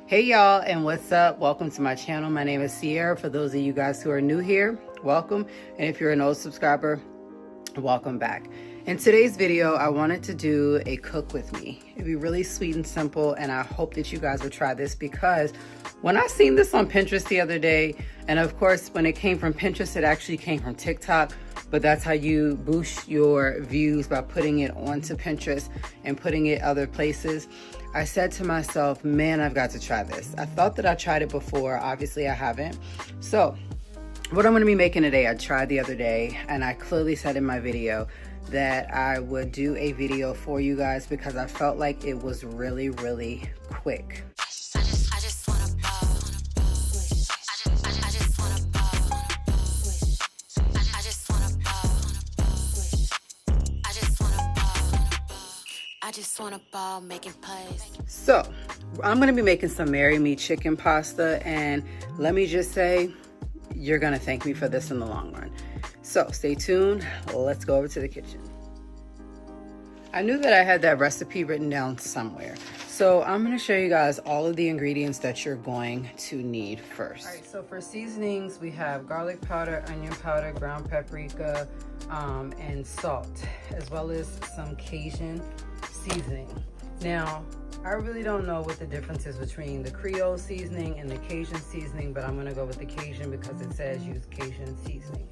Hey y'all, and what's up? Welcome to my channel. My name is Sierra. For those of you guys who are new here, welcome. And if you're an old subscriber, welcome back. In today's video, I wanted to do a cook with me. It'd be really sweet and simple, and I hope that you guys would try this because when I seen this on Pinterest the other day, and of course, when it came from Pinterest, it actually came from TikTok, but that's how you boost your views, by putting it onto Pinterest and putting it other places. I said to myself, man, I've got to try this. I thought that I tried it before. Obviously, I haven't. So what I'm going to be making today, I tried the other day, and I clearly said in my video that I would do a video for you guys because I felt like it was really, really quick. So I'm going to be making some Marry Me chicken pasta, and let me just say, you're going to thank me for this in the long run. So stay tuned. Let's go over to the kitchen. I knew that I had that recipe written down somewhere. So I'm going to show you guys all of the ingredients that you're going to need first. All right, so for seasonings, we have garlic powder, onion powder, ground paprika, and salt, as well as some Cajun seasoning. Now, I really don't know what the difference is between the Creole seasoning and the Cajun seasoning, but I'm gonna go with the Cajun because it says use Cajun seasoning.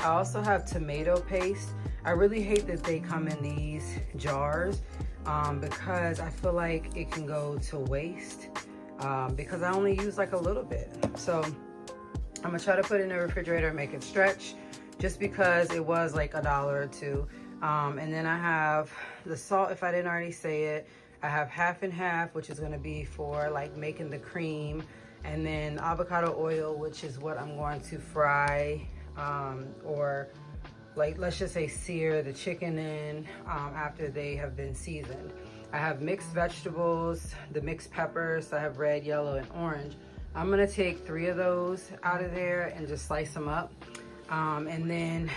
I also have tomato paste. I really hate that they come in these jars because I feel like it can go to waste because I only use like a little bit. So I'm gonna try to put it in the refrigerator and make it stretch just because it was like $1 or $2. And then I have the salt, if I didn't already say it. I have half and half, which is gonna be for like making the cream. And then avocado oil, which is what I'm going to fry or like, let's just say sear the chicken in after they have been seasoned. I have mixed vegetables, the mixed peppers. I have red, yellow, and orange. I'm gonna take 3 of those out of there and just slice them up. And then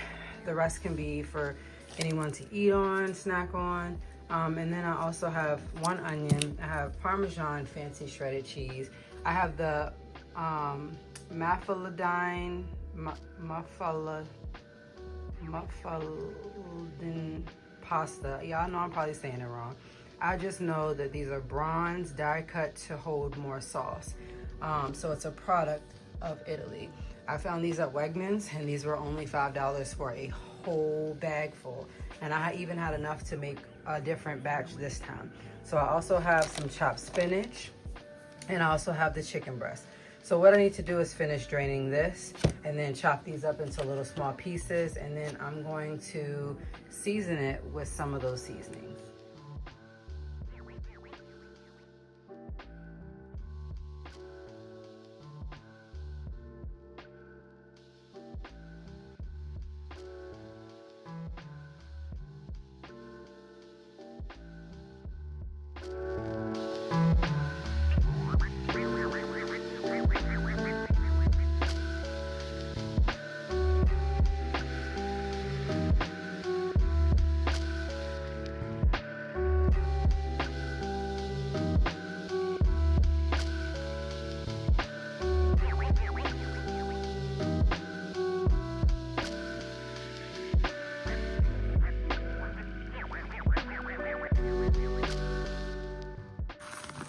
the rest can be for anyone to eat on, snack on. And then I also have 1 onion. I have Parmesan fancy shredded cheese. I have the muffaludin pasta. Y'all know I'm probably saying it wrong. I just know that these are bronze die cut to hold more sauce. So it's a product of Italy. I found these at Wegmans, and these were only $5 for a whole bag full. And I even had enough to make a different batch this time. So I also have some chopped spinach, and I also have the chicken breast. So what I need to do is finish draining this and then chop these up into little small pieces, and then I'm going to season it with some of those seasonings.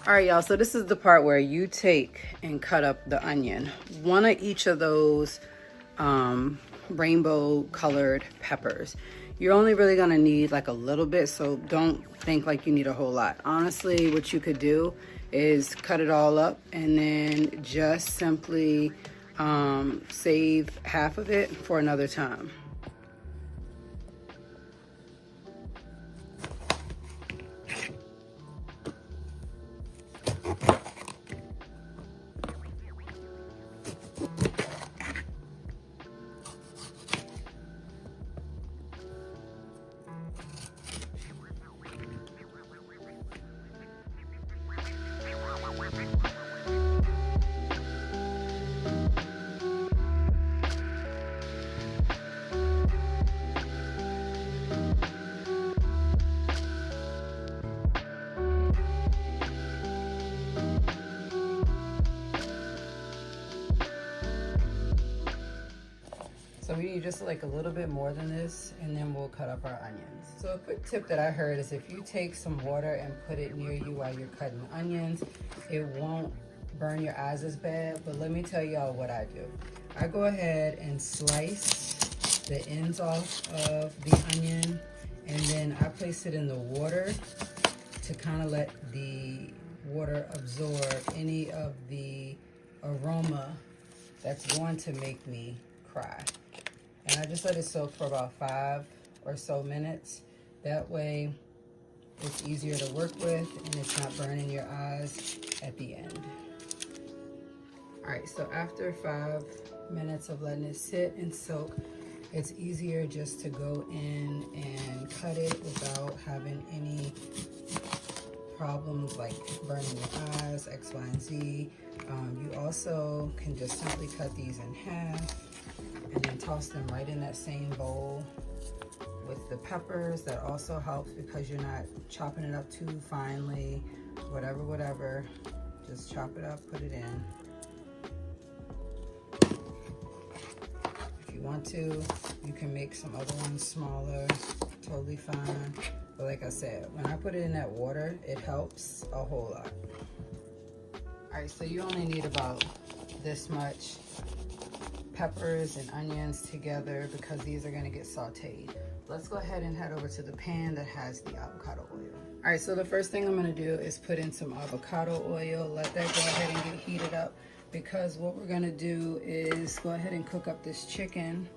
All right, y'all, so this is the part where you take and cut up the onion. 1 of each of those rainbow colored peppers. You're only really gonna need like a little bit, so don't think like you need a whole lot. Honestly, what you could do is cut it all up and then just simply save half of it for another time. So we need just like a little bit more than this, and then we'll cut up our onions. So a quick tip that I heard is if you take some water and put it near you while you're cutting onions, it won't burn your eyes as bad. But let me tell y'all what I do. I go ahead and slice the ends off of the onion, and then I place it in the water to kind of let the water absorb any of the aroma that's going to make me cry. And I just let it soak for about 5 or so minutes. That way it's easier to work with and it's not burning your eyes at the end. All right, so after 5 minutes of letting it sit and soak, it's easier just to go in and cut it without having any problems like burning your eyes, X, Y, and Z. You also can just simply cut these in half and then toss them right in that same bowl with the peppers. That also helps because you're not chopping it up too finely, whatever. Just chop it up, put it in. If you want to, you can make some other ones smaller, totally fine. But like I said, when I put it in that water, it helps a whole lot. All right, so you only need about this much peppers and onions together because these are gonna get sauteed. Let's go ahead and head over to the pan that has the avocado oil. All right, so the first thing I'm gonna do is put in some avocado oil, let that go ahead and get heated up, because what we're gonna do is go ahead and cook up this chicken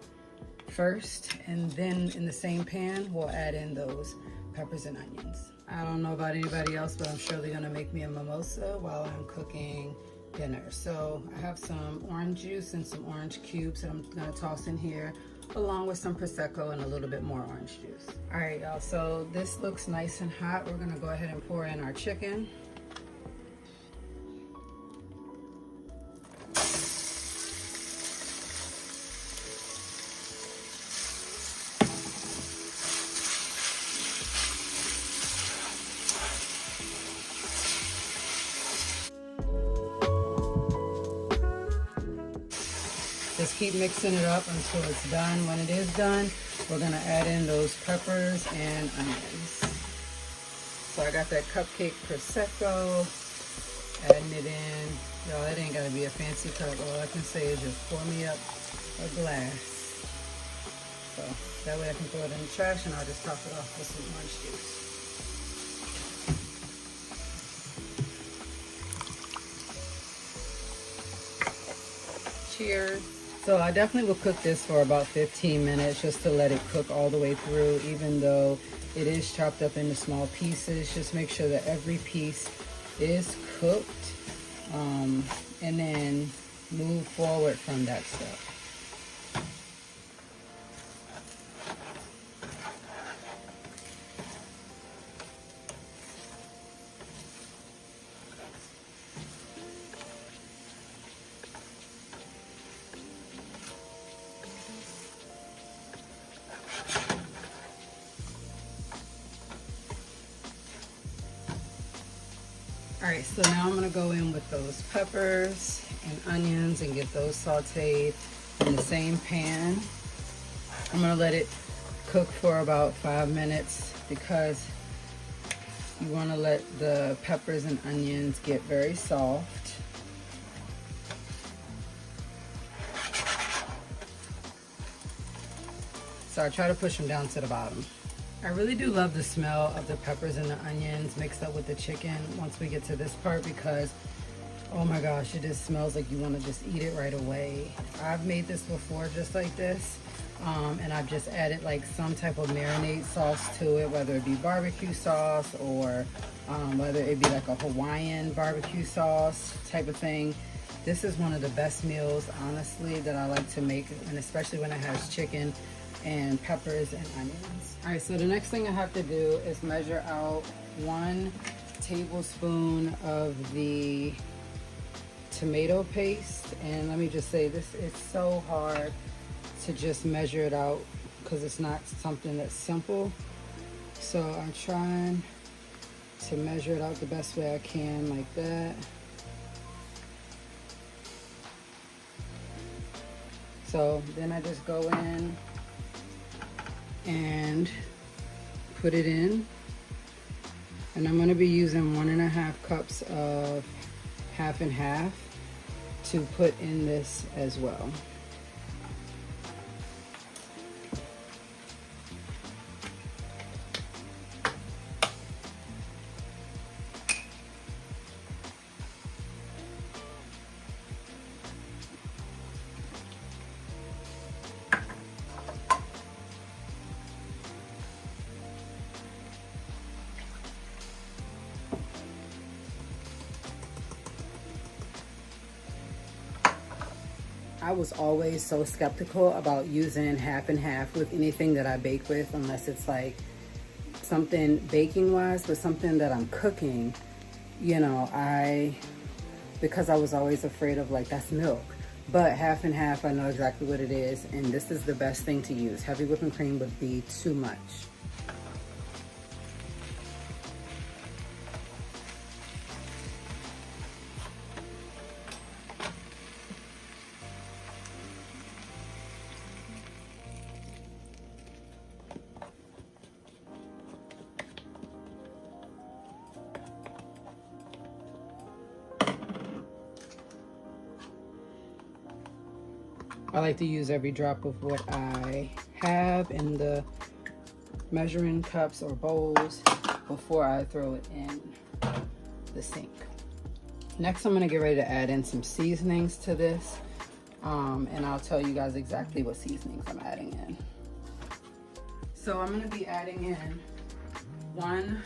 first, and then in the same pan, we'll add in those peppers and onions. I don't know about anybody else, but I'm surely gonna make me a mimosa while I'm cooking dinner. So I have some orange juice and some orange cubes that I'm gonna toss in here, along with some Prosecco and a little bit more orange juice. All right, y'all, so this looks nice and hot. We're gonna go ahead and pour in our chicken. Just keep mixing it up until it's done. When it is done, we're gonna add in those peppers and onions. So I got that cupcake Prosecco, adding it in. Y'all, it ain't gotta be a fancy cup. All I can say is just pour me up a glass. So that way I can throw it in the trash and I'll just top it off with some orange juice. Cheers. So I definitely will cook this for about 15 minutes just to let it cook all the way through, even though it is chopped up into small pieces. Just make sure that every piece is cooked, and then move forward from that step. All right, so now I'm gonna go in with those peppers and onions and get those sauteed in the same pan. I'm gonna let it cook for about 5 minutes because you wanna let the peppers and onions get very soft. So I try to push them down to the bottom. I really do love the smell of the peppers and the onions mixed up with the chicken once we get to this part, because oh my gosh, it just smells like you want to just eat it right away. I've made this before just like this, and I've just added like some type of marinade sauce to it, whether it be barbecue sauce or whether it be like a Hawaiian barbecue sauce type of thing. This is one of the best meals, honestly, that I like to make, and especially when it has chicken and peppers and onions. All right, so the next thing I have to do is measure out 1 tablespoon of the tomato paste. And let me just say, this is so hard to just measure it out because it's not something that's simple. So I'm trying to measure it out the best way I can, like that. So then I just go in and put it in. And I'm going to be using 1.5 cups of half and half to put in this as well. I was always so skeptical about using half and half with anything that I bake with, unless it's like something baking wise, but something that I'm cooking, you know, because I was always afraid of like, that's milk. But half and half, I know exactly what it is, and this is the best thing to use. Heavy whipping cream would be too much. I like to use every drop of what I have in the measuring cups or bowls before I throw it in the sink. Next, I'm gonna get ready to add in some seasonings to this, and I'll tell you guys exactly what seasonings I'm adding in. So I'm gonna be adding in 1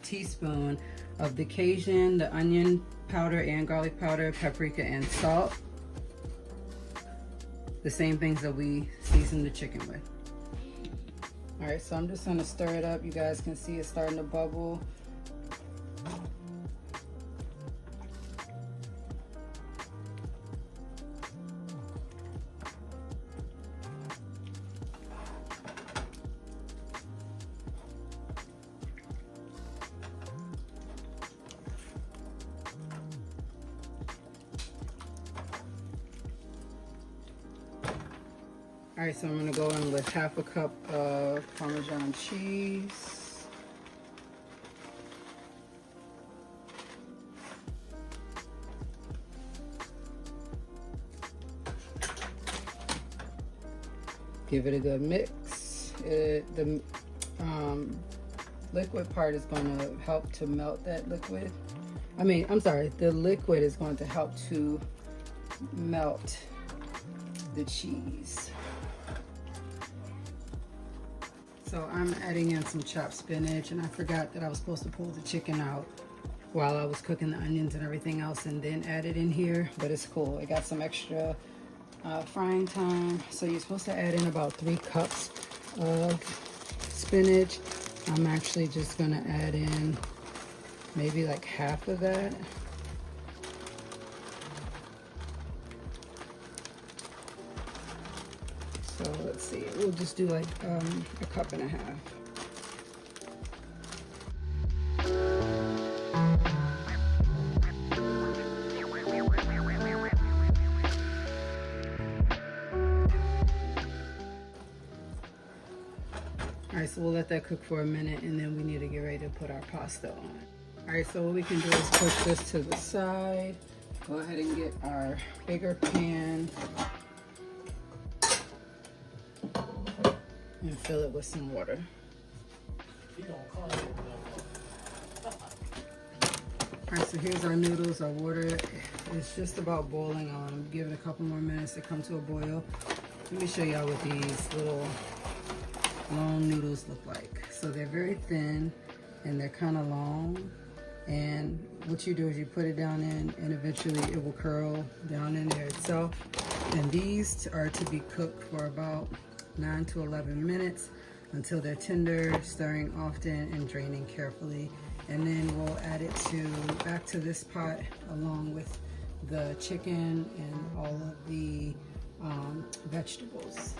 teaspoon of the Cajun, the onion powder and garlic powder, paprika, and salt. The same things that we season the chicken with. All right, so I'm just gonna stir it up. You guys can see it starting to bubble. All right, so I'm gonna go in with 1/2 cup of Parmesan cheese. Give it a good mix. The liquid part is going to help to melt that liquid. The liquid is going to help to melt the cheese. So I'm adding in some chopped spinach, and I forgot that I was supposed to pull the chicken out while I was cooking the onions and everything else and then add it in here, but it's cool. It got some extra frying time. So you're supposed to add in about 3 cups of spinach. I'm actually just gonna add in maybe like half of that. So let's see, we'll just do like 1.5 cups. All right, so we'll let that cook for a minute, and then we need to get ready to put our pasta on. All right, so what we can do is push this to the side. Go ahead and get our bigger pan and fill it with some water. All right, so here's our noodles. Our water is just about boiling on. Give it a couple more minutes to come to a boil. Let me show y'all what these little long noodles look like. So they're very thin and they're kind of long. And what you do is you put it down in, and eventually it will curl down in there itself. And these are to be cooked for about 9 to 11 minutes until they're tender, stirring often and draining carefully. And then we'll add it back to this pot along with the chicken and all of the vegetables.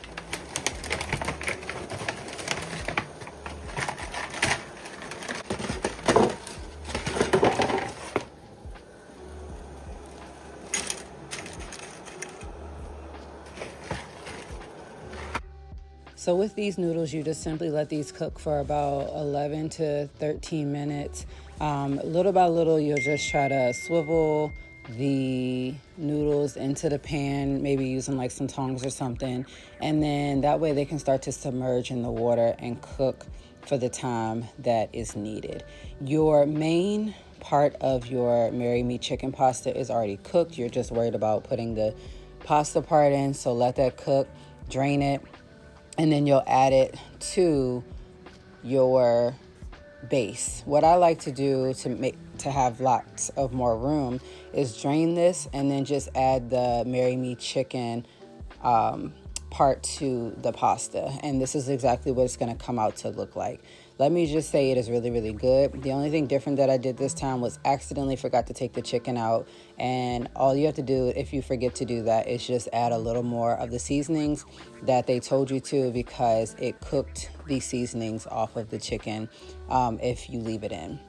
So with these noodles, you just simply let these cook for about 11 to 13 minutes. Little by little, you'll just try to swivel the noodles into the pan, maybe using like some tongs or something, and then that way they can start to submerge in the water and cook for the time that is needed. Your main part of your Marry Me chicken pasta is already cooked. You're just worried about putting the pasta part in, so let that cook, drain it, and then you'll add it to your base. What I like to do to have lots of more room is drain this and then just add the Marry Me chicken part to the pasta, and this is exactly what it's going to come out to look like. Let me just say it is really, really good. The only thing different that I did this time was accidentally forgot to take the chicken out, and all you have to do if you forget to do that is just add a little more of the seasonings that they told you to, because it cooked the seasonings off of the chicken if you leave it in.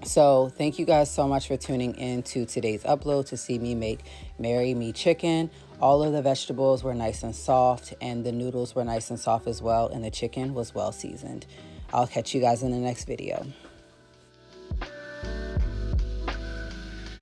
So thank you guys so much for tuning in to today's upload to see me make Marry Me chicken. All of the vegetables were nice and soft, and the noodles were nice and soft as well, and the chicken was well seasoned. I'll catch you guys in the next video.